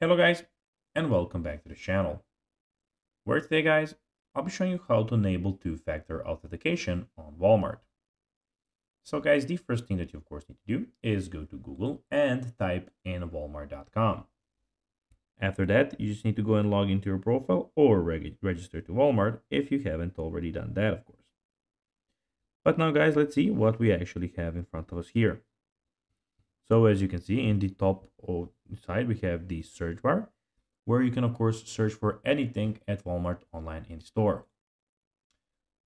Hello guys, and welcome back to the channel, where today guys, I'll be showing you how to enable two-factor authentication on Walmart. So guys, the first thing that you of course need to do is go to Google and type in walmart.com. After that, you just need to go and log into your profile or register to Walmart if you haven't already done that, of course. But now guys, let's see what we actually have in front of us here. So as you can see in the top side, we have the search bar, where you can of course search for anything at Walmart online in store.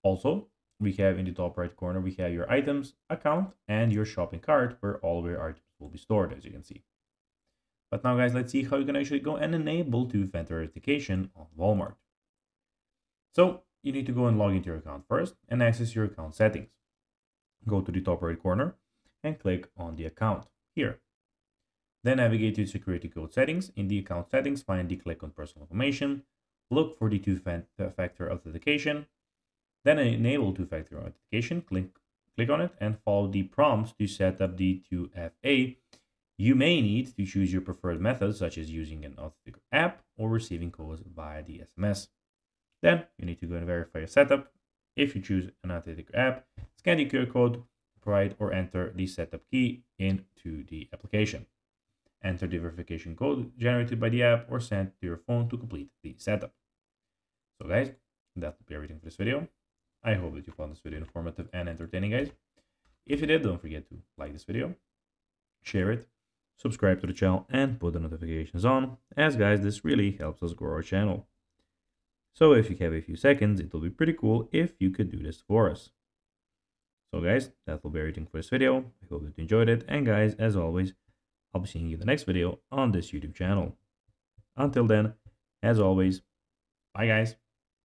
Also, we have in the top right corner, we have your items, account, and your shopping cart, where all of your items will be stored, as you can see. But now guys, let's see how you can actually go and enable two-factor authentication on Walmart. So you need to go and log into your account first and access your account settings. Go to the top right corner and click on the account here. Then navigate to security code settings. In the account settings, find the click on personal information. Look for the two-factor authentication. Then enable two-factor authentication. Click on it and follow the prompts to set up the 2FA. You may need to choose your preferred method, such as using an authenticator app or receiving codes via the SMS. Then you need to go and verify your setup. If you choose an authenticator app, scan the QR code, provide or enter the setup key into the application. Enter the verification code generated by the app or sent to your phone to complete the setup. So guys, that will be everything for this video. I hope that you found this video informative and entertaining, guys. If you did, don't forget to like this video, share it, subscribe to the channel, and put the notifications on, as guys, this really helps us grow our channel. So if you have a few seconds, it will be pretty cool if you could do this for us. So guys, that will be everything for this video. I hope that you enjoyed it, and guys, as always, I'll be seeing you in the next video on this YouTube channel. Until then, as always, bye guys.